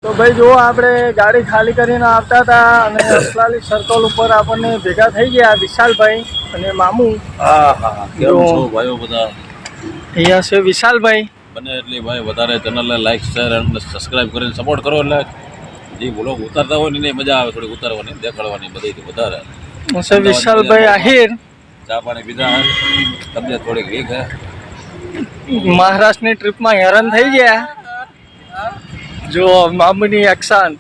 તો ભાઈ જો આપણે ગાડી ખાલી કરીને આવતા હતા અને અસલાલી સર્કલ ઉપર આપણને ભેગા થઈ ગયા વિશાલભાઈ અને મામુ. હા હા કેમ છો ભાઈઓ બધા? અહીંયા છે વિશાલભાઈ. બને એટલી ભાઈ વધારે ચેનલને લાઈક શેર અને સબસ્ક્રાઇબ કરીને સપોર્ટ કરો એટલે જે બ્લોગ ઉતારતા હોય ને મજા આવે થોડી ઉતારવાની દેખાડવાની બધીથી વધારે. છે વિશાલભાઈ આહિર. ચા પાણી પીધા તબિયત થોડીક વીક હે. મહારાષ્ટ્રની ટ્રીપમાં હેરાન થઈ ગયા. જો મામુની એક્શન.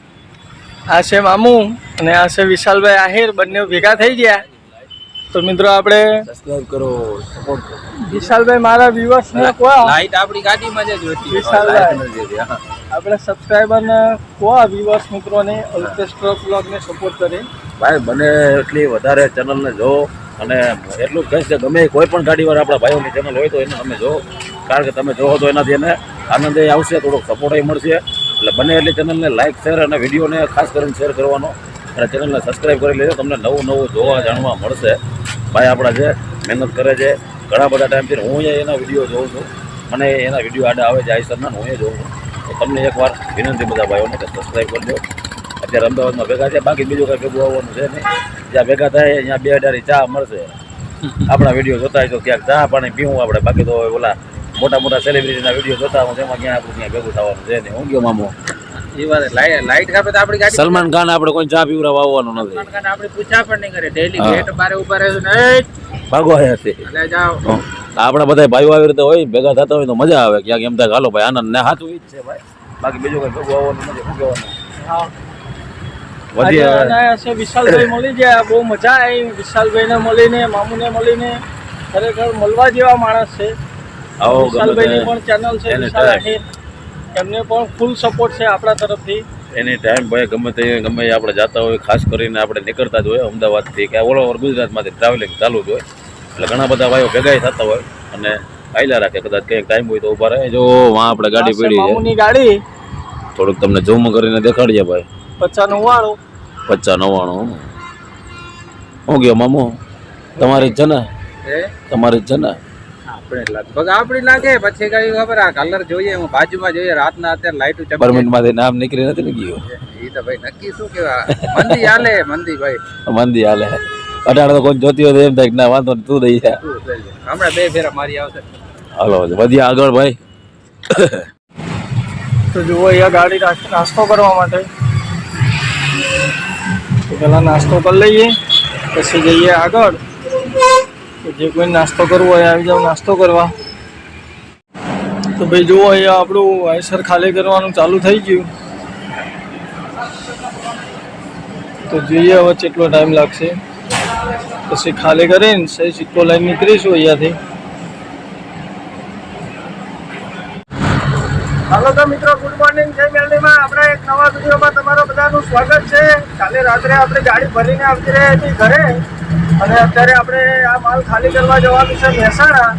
આ છે મામુ અને આ છે વિશાલભાઈ આહિર, બંને ભેગા થઈ ગયા. તો મિત્રો આપણે સબસ્ક્રાઇબ કરો, સપોર્ટ કરો. વિશાલભાઈ મારા વ્યુઅર્સને કહો, લાઈટ આપણી ગાડીમાં જ જોતી. વિશાલભાઈ આપણે સબસ્ક્રાઇબરને કહો, વ્યુઅર્સ મિત્રોને અલ્પેશ ટ્રક બ્લોગને સપોર્ટ કરે. ભાઈ બને એટલી વધારે ચેનલને જો અને એટલું કહીશ કે ગમે કોઈ પણ ગાડીવાળા આપણા ભાઈઓની ચેનલ હોય તો એને તમે જો, કારણ કે તમે જોવો તો એનાથી એને આનંદ આવશે, થોડોક સપોર્ટ મળશે. એટલે બને એટલી ચેનલને લાઈક શેર અને વિડીયોને ખાસ કરીને શેર કરવાનો અને ચેનલને સબસ્ક્રાઈબ કરી લેજો. તમને નવું નવું જોવા જાણવા મળશે. ભાઈ આપણા જે મહેનત કરે છે ઘણા બધા ટાઈમથી હું એના વિડીયો જોઉં છું, મને એના વિડીયો આડા આવે છે આઈસરના, હું એ જોઉં છું. તો તમને એકવાર વિનંતી બધા ભાઈઓને કે સબસ્ક્રાઈબ કરજો. અત્યારે અમદાવાદમાં ભેગા છે, બાકી બીજું કાંઈ ભેગું આવવાનું છે નહીં. જ્યાં ભેગા થાય અહીંયા બે અઢારી ચા મળશે. આપણા વિડીયો જોતા હોય તો ક્યાંક ચા પાણી પીવું આપણે, બાકી તો ઓલા મોટા મોટા સેલિબ્રિટીના વિડીયો જોતા હોય તેમાં ક્યાં આપણું ક્યાં ભેગું થવાનું છે નહીં. હું ગયો મામો એ વાત લાઈટ કાપે તો આપણી ગાડી. સલમાન ખાન આપણે કોઈ ચા પીવડાવવા આવવાનું નથી. સલમાન ખાન આપણે પૂછા પણ નહીં કરે, ડેલી ગેટ બારે ઉભા રહે છે ને ભાગો હે છે. એટલે જાઓ. આપણા બધા ભાઈઓ આવી રીતે હોય ભેગા થતા હોય તો મજા આવે. ક્યાંક એમ થાય હાલો ભાઈ આનંદ ને હાથું ઈ જ છે ભાઈ, બાકી બીજું કઈ ભેગું આવવાનું નથી. શું કહેવાનું? વિશાલભાઈ મળી ગયા, બહુ મજા આવી. વિશાલભાઈને મળીને, મામુને મળીને ખરેખર મળવા જેવા માણસ છે. વિશાલભાઈની પણ ચેનલ છે વિશાલ આહિર, એમને પણ ફૂલ સપોર્ટ છે આપણા તરફથી. એની ટાઈમ ભાઈ ગમે તે ગમે આપણે જતા હોય, ખાસ કરીને આપણે નીકળતા જ હોય અમદાવાદથી કે ઓલ ઓવર ગુજરાતમાંથી ટ્રાવેલિંગ ચાલુ જ હોય. એટલે ઘણા બધા ભાઈઓ ભેગા થતા હોય અને આયલા રાખે. કદાચ કંઈક ટાઈમ હોય તો ઊભા રહે. જો વાં આપણે ગાડી પડી છે, મામુની ગાડી. થોડુંક તમને ઝૂમ કરીને દેખાડીએ ભાઈ. 95 95 હું ગયો મામુ? તમારી જ છે ને? તમારી જ છે ને? આપણે લગભગ આપણી લાગે, પછી કઈ ખબર આ કલર જોઈએ, હું બાજુમાં જોઈએ રાતના અત્યારે લાઈટ ચમકે. પરમિટમાંથી નામ નીકળી નથી ને ગયું. એ તો ભાઈ નક્કી શું કેવા મંદી હાલે, મંદી ભાઈ મંદી હાલે. અટાણે તો કોઈ જોતી હોય તો એમ થાય કે ના વાંધો નહીં, તું દઈ જા. હમણાં 2 ફેરા મારી આવશે. હાલો વધ્યા આગળ ભાઈ. તો જુઓ અહીંયા ગાડી રાખી નાસ્તો કરવા માટે. તો પહેલાં નાસ્તો કરી લઈએ, પછી જઈએ આગળ. તો જે કોઈ નાસ્તો કરવો હોય આવી જાવ નાસ્તો કરવા. તો ભાઈ જુઓ અહીંયા આપણું આઈસર ખાલી કરવાનું ચાલુ થઈ ગયું. તો જોઈએ હવે કેટલો ટાઈમ લાગશે. પછી ખાલી કરીને સહી સિક્કો લઈને નીકળીશું અહીંયાથી. હાલો તો મિત્રો, ગુડ મોર્નિંગ. જય મેલડીમાં આપણા એક નવા વિડીયોમાં તમારું બધાનું સ્વાગત છે. કાલે રાત્રે આપણે ગાડી ભરીને આવતી રહી હતી ઘરે, અને અત્યારે આપણે આ માલ ખાલી કરવા જવાનું છે મહેસાણા.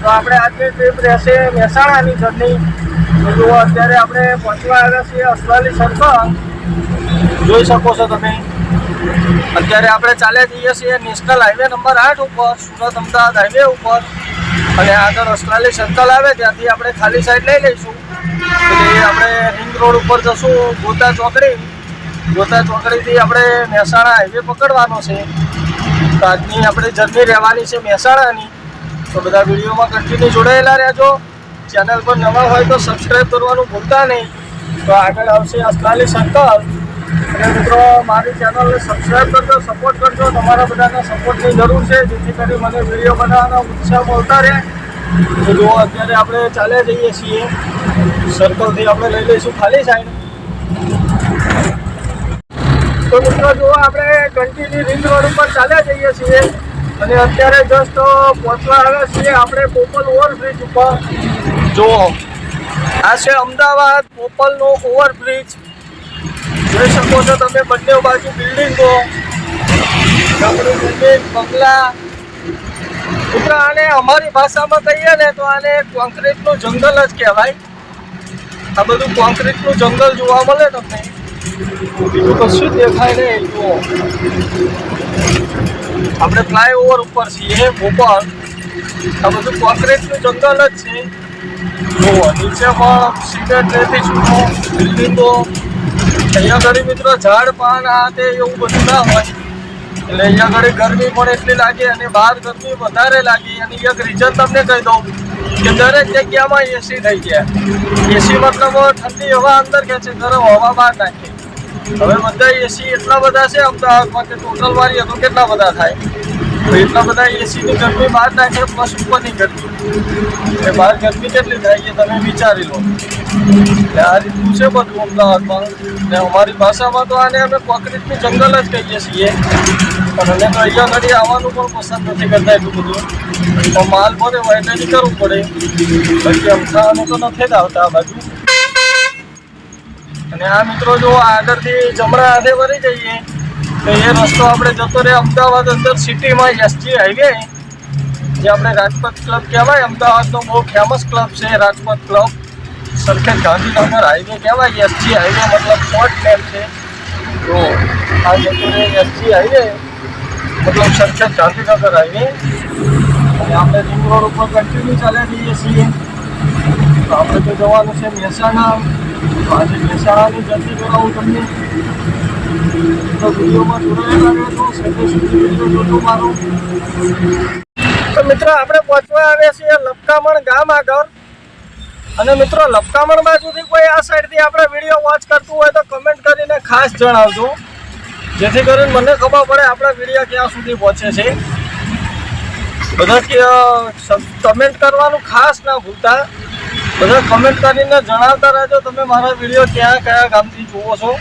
તો આપણે આજની ટ્રીપ રહેશે મહેસાણાની જર્ની. તો જુઓ અત્યારે આપણે પહોંચવા આવ્યા છીએ અસલાલી સર્કલ. જોઈ શકો છો તમે. અત્યારે આપણે ચાલ્યા જઈએ છીએ નેશનલ હાઈવે નંબર 8 ઉપર, સુરત અમદાવાદ હાઈવે ઉપર. અને આગળ અસલાલી સર્કલ આવે ત્યાંથી આપણે ખાલી સાઈડ લઈ લઈશું. એટલે આપણે રિંગ રોડ ઉપર જશું ગોતા ચોકડી. ગોતા ચોકડીથી આપણે મહેસાણા હાઈવે પકડવાનો છે. તો આજની આપણે જર્ની રહેવાની છે મહેસાણાની. તો બધા વિડીયોમાં કન્ટિન્યુ જોડાયેલા રહેજો. ચેનલ પર નવા હોય તો સબસ્ક્રાઈબ કરવાનું ભૂલતા નહીં. તો આગળ આવશે અસલાલી સર્કલ. અને મિત્રો મારી ચેનલને સબસ્ક્રાઈબ કરજો, સપોર્ટ કરજો. તમારા બધાના સપોર્ટની જરૂર છે, જેથી કરી મને વિડીયો બનાવવાનો ઉત્સાહ મળતા રહે. તો જુઓ અત્યારે આપણે ચાલ્યા જઈએ છીએ સર્કલથી. આપણે લઈ લઈશું ખાલી સાઈડ. તો મિત્રો જુઓ આપણે કન્ટિન્યુ રિંગ રોડ ઉપર ચાલ્યા જઈએ છીએ. અને અત્યારે જસ્ટ પહોંચવા આવ્યા છીએ આપણે પોપલ ઓવરબ્રિજ ઉપર. જુઓ આ છે અમદાવાદ પોપલનો ઓવરબ્રિજ. જોઈ શકો છો તમે બંને બાજુ બિલ્ડિંગો, બંગલા. મિત્રો આને અમારી ભાષામાં કહીએ ને તો આને કોન્ક્રીટનું જંગલ જ કહેવાય. આ બધું કોન્ક્રીટનું જંગલ જોવા મળે તમને, બીજું કશું દેખાય નહીં. જુઓ આપણે ફ્લાયઓવર ઉપર છીએ ભોપાલ. આ બધું કોન્ક્રીટનું જંગલ જ છે. જુઓ નીચે પણ સિમેન્ટ રેતી બિલ્ડિંગો, અહીંયા ઘડી મિત્રો ઝાડ પાન આ તે એવું બધું ના હોય એટલે અહીંયા ઘડી ગરમી પણ એટલી લાગે અને બહાર ગરમી વધારે લાગી અને એક રીઝન તમને કહી દઉં કે દરેક જગ્યામાં એસી થઈ ગયા એસી મતલબ ઠંડી હવા અંદર ખેંચે ગરમ હવા બહાર નાખે હવે બધા એસી એટલા બધા છે અમદાવાદમાં કે ટોટલ વાળીએ તો કેટલા બધા થાય તો એટલા બધા એસીની ગરમી બહાર નાખે પ્લસ ઉપરની ગરમી એટલે બહાર ગરમી કેટલી થાય એ તમે વિચારી લો એટલે આ રીતનું છે બધું અમદાવાદમાં ને અમારી ભાષામાં તો આને અમે કોન્ક્રીટની જંગલ જ કહીએ છીએ પણ અમે તો અહીંયા ઘડી આવવાનું પણ પસંદ નથી કરતા એટલું બધું તો માલ ભરે હોય એટલે નીકળવું પડે બાકી અમદાવાદને તો નથી જ આવતા આ બાજુ અને આ મિત્રો જો આગળથી જમણા હાથે વળી જઈએ તો એ રસ્તો આપણે જતો રહે અમદાવાદ અંદર સિટીમાં એસજી હાઈવે જે આપણે રાજપથ ક્લબ કહેવાય અમદાવાદનો બહુ ફેમસ ક્લબ છે રાજપથ ક્લબ સરખેજ ગાંધીનગર હાઈવે કહેવાય એસજી હાઈવે મતલબ શોર્ટ નેમ છે તો આ જતો રહે એસજી હાઈવે મતલબ સરખેજ ગાંધીનગર હાઈવે અને આપણે રિંગ રોડ ઉપર કન્ટિન્યુ ચાલ્યા જઈએ છીએ તો આપણે તો જવાનું છે મહેસાણા આજે મહેસાણાની જર્ની કરાવું તમને તો વિડીયોમાં જોડાયેલા રહેજો છેલ્લે સુધી વિડીયો જોજો મારો તો મિત્રો આપણે પહોંચવા આવ્યા છીએ લપકામણ ગામ આગળ અને મિત્રો લપકામણ બાજુથી કોઈ આ સાઈડથી આપણે વિડીયો વોચ કરતું હોય તો કમેન્ટ કરીને ખાસ જણાવજો જેથી કરીને મને ખબર પડે આપણા વિડીયો ક્યાં સુધી પહોંચે છે બધા કમેન્ટ કરવાનું ખાસ ના ભૂલતા બધા કમેન્ટ કરીને જણાવતા રહેજો તમે મારા વિડીયો કયા ગામથી જુઓ છો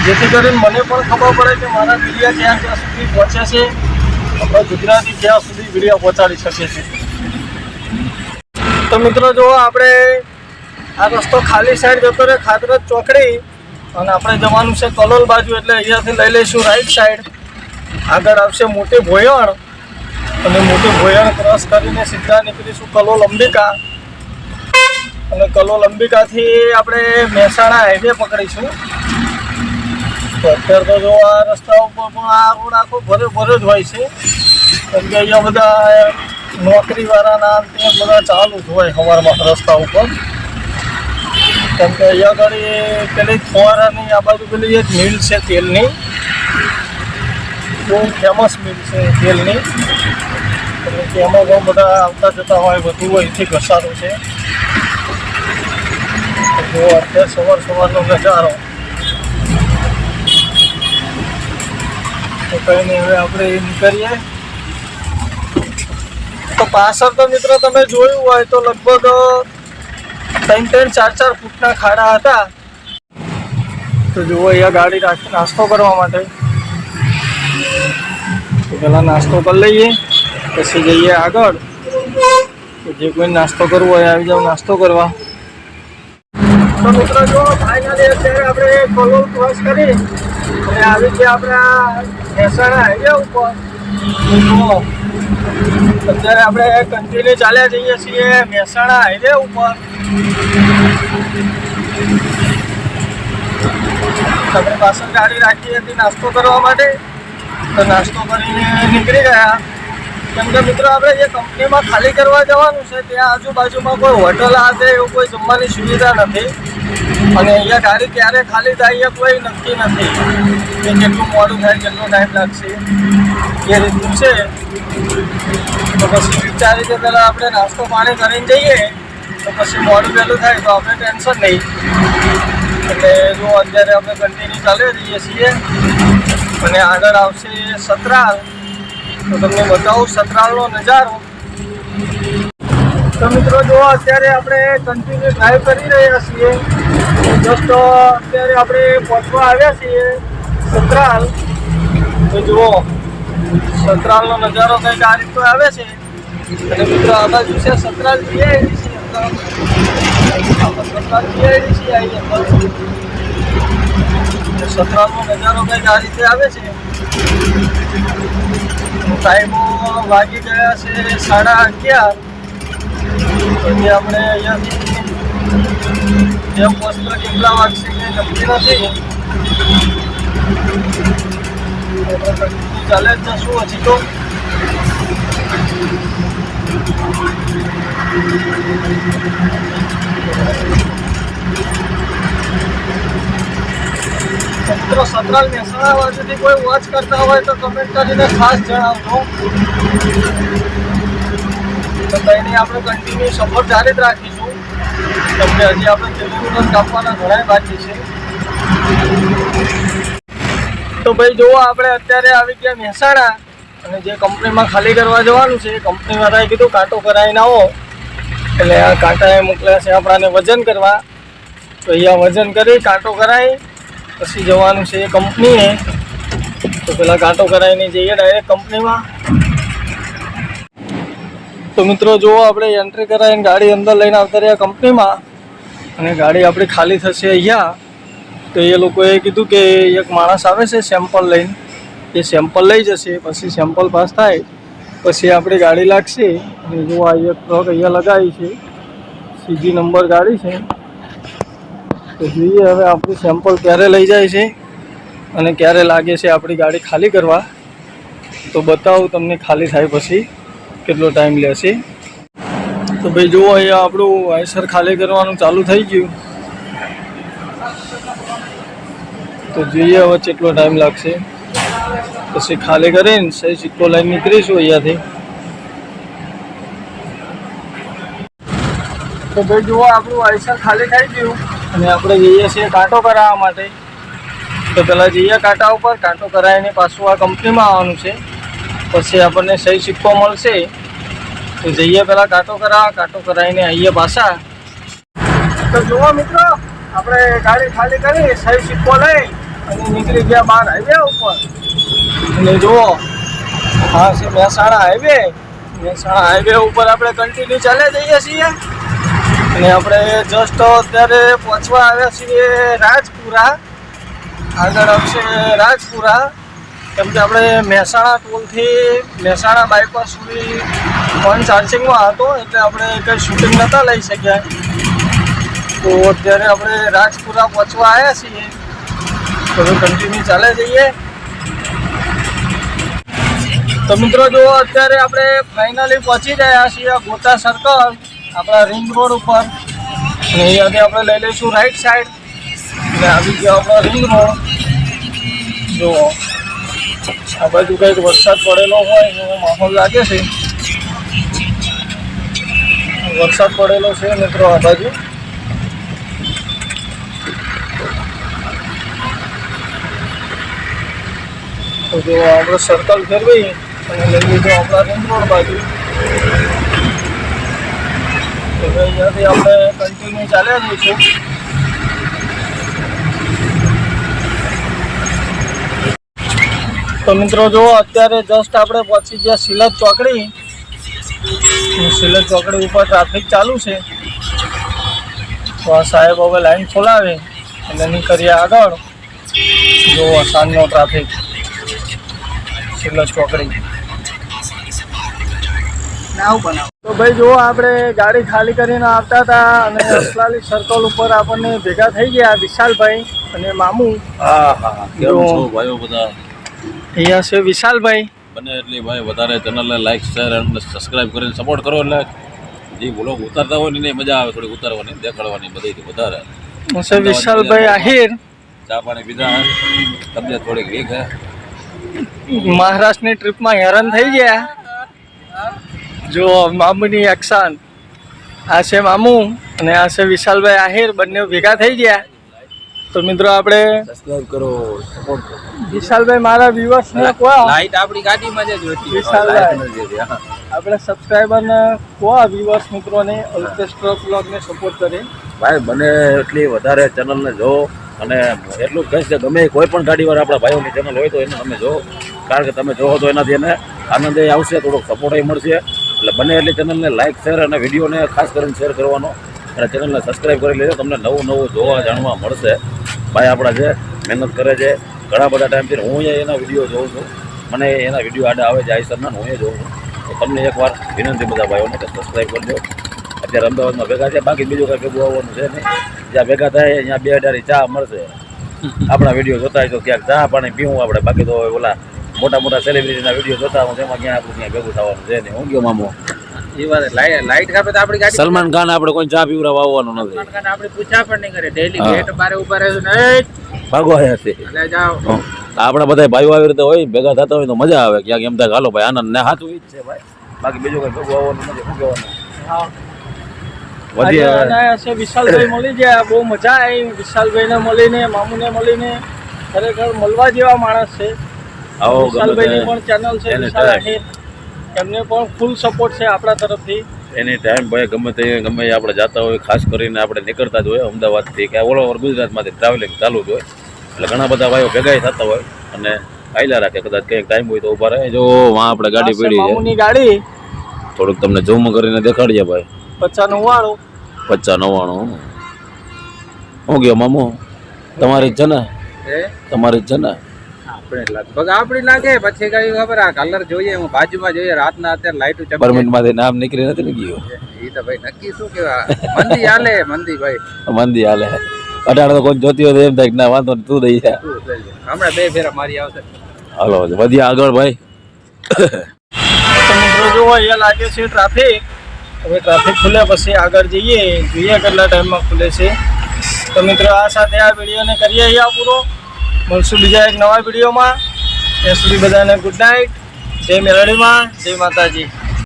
જેથી કરીને મને પણ ખબર પડે કે મારા વિડીયો ક્યાં સુધી પહોંચે છે આપણે ગુજરાતી ક્યાં સુધી વિડીયો પહોંચાડી શકીએ છીએ તો મિત્રો જો આપણે આ રસ્તો ખાલી સાઈડ જતો રહે ખાતરજ ચોકડી અને આપણે જવાનું છે કલોલ બાજુ એટલે અહીંયાથી લઈ લઈશું રાઈટ સાઈડ આગળ આવશે મોટી ભોયણ અને મોટી ભોયણ ક્રોસ કરીને સીધા નીકળીશું કલોલ અંબિકા અને કલોલ અંબિકાથી આપણે મહેસાણા હાઈવે પકડીશું તો અત્યારે તો જો આ રસ્તા ઉપર પણ આ રોડ આખો ભરે જ હોય છે કેમ કે અહીંયા બધા નોકરીવાળાના તે બધા ચાલુ જ હોય સવારમાં રસ્તા ઉપર કેમ કે અહીંયા આગળ પેલી ફુવારાની આ બાજુ પેલી એક મિલ છે તેલની બહુ ફેમસ મિલ છે તેલની એટલે કે એમાં બહુ બધા આવતા જતા હોય બધું અહીંથી ઘસારું છે જો અત્યારે સવારનો નજારો તો કંઈ નહીં હવે આપણે એ નીકળીએ તો પાછળ તો મિત્રો તમે જોયું હોય તો લગભગ 3-4 ફૂટના ખાડા હતા તો જુઓ અહીંયા ગાડી રાખી નાસ્તો કરવા માટે તો પહેલાં નાસ્તો કરી લઈએ પછી જઈએ આગળ તો જે કોઈ નાસ્તો કરવો હોય આવી જાવ નાસ્તો કરવા તો મિત્રો જો ફાઇનલી અત્યારે આપણે કલોલ ક્રોસ કરી અને આવી ગયા આપણા મહેસાણા હાઈવે ઉપર જુઓ અત્યારે આપણે કન્ટિન્યુ ચાલ્યા જઈએ છીએ મહેસાણા હાઈવે ઉપર તમે પાછળ ગાડી રાખી હતી નાસ્તો કરવા માટે તો નાસ્તો કરીને નીકળી ગયા કેમ કે મિત્રો આપણે જે કંપનીમાં ખાલી કરવા જવાનું છે ત્યાં આજુબાજુમાં કોઈ હોટલ આવે એવું કોઈ જમવાની સુવિધા નથી અને અહીંયા ગાડી ક્યારે ખાલી થાય એ કોઈ નક્કી નથી કે કેટલું મોડું થાય કેટલો ટાઈમ લાગશે એ રીતનું છે તો પછી વિચારી કે પહેલાં આપણે નાસ્તો પાણી કરીને જઈએ તો પછી મોડું વહેલું થાય તો આપણે ટેન્શન નહીં એટલે જો અત્યારે આપણે કન્ટિન્યુ ચાલી રહીએ છીએ અને આગળ આવશે સતરાલ તો તમને બતાવું સતરાલનો નજારો તો મિત્રો જો અત્યારે આપણે કન્ટિન્યુ ડ્રાઈવ કરી રહ્યા છીએ જસ્ટ અત્યારે આપણે પહોંચવા આવ્યા છીએ સતરાલ તો જુઓ સતરાલનો નજારો કંઈક આ રીતનો આવે છે અને મિત્રો આ બાજુ છે સતરાલ જીઆઈડીસી સતરાલ જીઆઈડીસી આવી સતરાલનો નજારો કંઈક આ રીતે આવે છે ટાઈમો વાગી ગયા છે 11:30 પછી આપણે અહીંયાથી જેમ પહોંચતા કેટલા વાગશે કંઈ નક્કી નથી ચાલે જ જશું હજી તો મિત્રો સતરાલ મહેસાણા બાજુથી કોઈ વોચ કરતા હોય તો કમેન્ટ કરીને ખાસ જણાવજો. તો કંઈ નહીં, આપણે કન્ટિન્યુ સપોર્ટ જારી જ રાખીશું. કેમકે હજી આપણે કિલોમીટર કાપવાના ઘણા બાકી છે. તો ભાઈ જુઓ, આપણે અત્યારે આવી ગયા મહેસાણા અને જે કંપનીમાં ખાલી કરવા જવાનું છે એ કંપનીવાળાએ કીધું કાંટો કરાવીને આવો. એટલે આ કાંટાએ મોકલ્યા છે આપણાને વજન કરવા. તો અહીંયા વજન કરી કાંટો કરાવી પછી જવાનું છે એ કંપનીએ. તો પેલા કાંટો કરાવીને જઈએ ડાયરેક્ટ કંપનીમાં. તો મિત્રો જુઓ, આપણે એન્ટ્રી કરાવીને ગાડી અંદર લઈને આવતા રહ્યા કંપનીમાં અને ગાડી આપણી ખાલી થશે અહીંયા. તો એ લોકોએ કીધું કે એક માણસ આવે છે સેમ્પલ લઈને, એ સેમ્પલ લઈ જશે. પછી સેમ્પલ પાસ થાય પછી આપણી ગાડી લાગશે. અને જો આ એક ટ્રક અહીંયા લગાવી છે, સીજી નંબર ગાડી છે. તો જોઈએ હવે આપણી સેમ્પલ ક્યારે લઈ જાય છે અને ક્યારે લાગે છે આપણી ગાડી ખાલી કરવા. તો બતાવું તમને ખાલી થાય પછી કેટલો ટાઈમ લેશે. તો ભાઈ જુઓ, અહીંયા આપણું આઈસર ખાલી કરવાનું ચાલુ થઈ ગયું. તો જોઈએ હવે કેટલો ટાઈમ લાગશે. પછી ખાલી કરીને સહી સિક્કો લઈને નીકળીશું અહીંયાથી. તો ભાઈ જુઓ, આપણું આઈસર ખાલી થઈ ગયું અને આપણે જઈએ છીએ કાંટો કરાવવા માટે. તો પહેલાં જઈએ કાંટા ઉપર, કાંટો કરાવીને પાછું આ કંપનીમાં આવવાનું છે. પછી આપણને સહી સિક્કો મળશે. તો જઈએ પહેલાં કાંટો કરાવીને આવીએ પાછા. તો જુઓ મિત્રો, આપણે ગાડી ખાલી કરી સહી સિક્કો લઈ અને નીકળી ગયા બહાર હાઈવે ઉપર. અને જુઓ, હા છે મહેસાણા હાઈવે. મહેસાણા હાઈવે ઉપર આપણે કન્ટિન્યુ ચાલ્યા જઈએ છીએ. અને આપણે જસ્ટ અત્યારે પહોંચવા આવ્યા છીએ રાજપુરા. આગળ આવશે રાજપુરા. કેમ કે આપણે મહેસાણા ટોલથી મહેસાણા બાયપાસ સુધી ફોન ચાર્જિંગમાં હતો એટલે આપણે કંઈ શૂટિંગ નહોતા લઈ શક્યા. તો અત્યારે આપણે રાજપુરા પહોંચવા આવ્યા છીએ. તો કન્ટિન્યુ ચાલે જઈએ. તો મિત્રો જુઓ, અત્યારે આપણે ફાઇનલી પહોંચી ગયા છીએ ગોતા સર્કલ આપણા રિંગ રોડ ઉપર. અને અહીંયાથી આપણે લઈ લઈશું રાઈટ સાઈડ અને આવી ગયો આપણો રિંગ રોડ. જુઓ, આ બાજુ કંઈક વરસાદ પડેલો હોય એવો માહોલ લાગે છે. વરસાદ પડેલો છે મિત્રો આ બાજુ. તો જો આપણે સર્કલ ફેરવી અને લઈ લીધું આપણા રિંગ રોડ બાજુ. તો અહીંયાથી આપણે કન્ટિન્યુ ચાલ્યા જઈશું. તો મિત્રો જુઓ, અત્યારે જસ્ટ આપણે પહોંચી ગયા સિલજ ચોકડી. સિલજ ચોકડી ઉપર ટ્રાફિક ચાલુ છે. તો આ સાહેબ હવે લાઈન ખોલાવે અને નીકળીએ આગળ. જુઓ સાંજનો ટ્રાફિક સિલજ ચોકડી. તો ભાઈ જુઓ, આપણે ગાડી ખાલી કરીને આવતા હતા અને અસલાલી સર્કલ ઉપર આપણને ભેગા થઈ ગયા વિશાલભાઈ અને મામુ. હા હા, કેમ છો ભાઈઓ બધા? અહીંયા છે વિશાલભાઈ. બને એટલી ભાઈ વધારે ચેનલને લાઈક શેર અને સબસ્ક્રાઈબ કરીને સપોર્ટ કરો. એટલે જે બ્લોગ ઉતારતા હોય ને મજા આવે થોડી ઉતારવાની, દેખાડવાની બધીથી વધારે. છે વિશાલભાઈ આહિર. ચા પાણી પીધા, તબિયત થોડીક વીક હે. મહારાષ્ટ્રની ટ્રીપમાં હેરાન થઈ ગયા. જો મામુની એક્શન. આ છે મામુ અને આ છે વિશાલભાઈ આહિર. બંને ભેગા થઈ ગયા. તો મિત્રો આપણે સબસ્ક્રાઈબ કરો, સપોર્ટ કરો. વિશાલભાઈ મારા વ્યુઅર્સને કહો. લાઈટ આપણી ગાડીમાં જ હતી. વિશાલભાઈ આપણે સબસ્ક્રાઈબરને કહો, વ્યુઅર્સ મિત્રોને અલ્પેશ ટ્રક બ્લોગને સપોર્ટ કરે. ભાઈ બને એટલી વધારે ચેનલને જો. અને એટલું જ કહીશ કે ગમે કોઈ પણ ગાડીવાળા આપણા ભાઈઓની ચેનલ હોય તો એને તમે જો. કારણ કે તમે જોવો તો એનાથી એને આનંદ આવશે, થોડોક સપોર્ટ મળશે. એટલે બને એટલી ચેનલને લાઈક શેર અને વિડીયોને ખાસ કરીને શેર કરવાનો અને ચેનલને સબસ્ક્રાઈબ કરી લેજો. તમને નવું નવું જોવા જાણવા મળશે. ભાઈ આપણા જે મહેનત કરે છે ઘણા બધા ટાઈમથી, હું અહીંયા એના વિડીયો જોઉં છું. મને એના વિડીયો આડા આવે છે આઈસરના, હું એ જોઉં છું. તો તમને એકવાર વિનંતી બધા ભાઈઓને કે સબસ્ક્રાઈબ કરજો. અત્યારે અમદાવાદમાં ભેગા છે, બાકી બીજું કંઈ ભેગું આવવાનું છે નહીં. જ્યાં ભેગા થાય અહીંયા 2 અઢારી ચા મળશે. આપણા વિડીયો જોતા હોય તો ક્યાંક ચા પાણી પીવું આપણે. બાકી તો ઓલા મોટા મોટા સેલિબ્રિટીના વિડીયો જોતા હું તેમાં ક્યાં આપણું ક્યાં ભેગું થવાનું છે નહીં. હું ગયો મામો એ વાત લાઈટ કાપે તો આપણી ગાડી. સલમાન ખાન આપણે કોઈ ચા પીવડાવવા આવવાનું નથી. સલમાન ખાન આપણે પૂછા પણ નહીં કરે. ડેલી ગેટ બારે ઉભા રહે છે ને ભાગો આવ્યા છે એટલે જાઓ આપણા બધા ભાઈઓ આવી રીતે હોય ભેગા થતા હોય તો મજા આવે ક્યાંક એમ થાય હાલો ભાઈ આનંદ ને સાચું ઈ જ છે ભાઈ બાકી બીજું કઈ ભેગું આવવાનું નથી શું કહેવાનું હા વધી આજે અનાયાસે વિશાલભાઈ મળી ગયા, બહુ મજા આવી વિશાલભાઈને મળીને, મામુને મળીને. ખરેખર મળવા જેવા માણસ છે. આવો વિશાલભાઈની પણ ચેનલ છે એને વિશાલ ટાઈમ. આહિર. એમને પણ ફૂલ સપોર્ટ છે આપણા તરફથી. એની ટાઈમ ભાઈ ગમે તે આપણે જતા હોય ખાસ કરીને આપણે નીકળતા જ હોય અમદાવાદથી કે ઓલ ઓવર ગુજરાતમાંથી ટ્રાવેલિંગ ચાલુ જ હોય એટલે ઘણા બધા ભાઈઓ ભેગા થતા હોય અને આયલા રાખે કદાચ કંઈક ટાઈમ હોય તો ઊભા રહે. જો વાં આપણે ગાડી આ છે પડી છે મામુની ગાડી થોડુંક તમને ઝૂમ કરીને દેખાડીએ ભાઈ 95 વાળું. 95 શું ગયો મામુ તમારી જ છે ને એ તમારી જ છે ને આપણે લગભગ આપણી લાગે પછી કઈ ખબર આ કલર જોઈએ હું બાજુમાં જોઈએ રાતના અત્યારે લાઈટ ચમકે પરમિટમાંથી નામ નીકળી નથી ને ગયું એ તો ભાઈ નક્કી શું કેવા મંદી હાલે મંદી ભાઈ મંદી હાલે અટાણે તો કોઈ જોતી હોય તો એમ થાય કે ના વાંધો નહીં, તું દઈ જા. શું થઈ જાય? હમણાં 2 ફેરા મારી આવશે હાલો વધ્યા આગળ ભાઈ તો મિત્રો જુઓ અહીંયા લાગે છે ટ્રાફિક. હવે ટ્રાફિક ખુલે પછી આગળ જઈએ, જોઈએ કેટલા ટાઈમમાં ખુલે છે. તો મિત્રો આ સાથે આ વિડીયોને કરીએ અહીંયા પૂરો. મળશું બીજા એક નવા વિડીયોમાં. ત્યાં સુધી બધાને ગુડ નાઇટ. જય મેલડીમાં, જય માતાજી.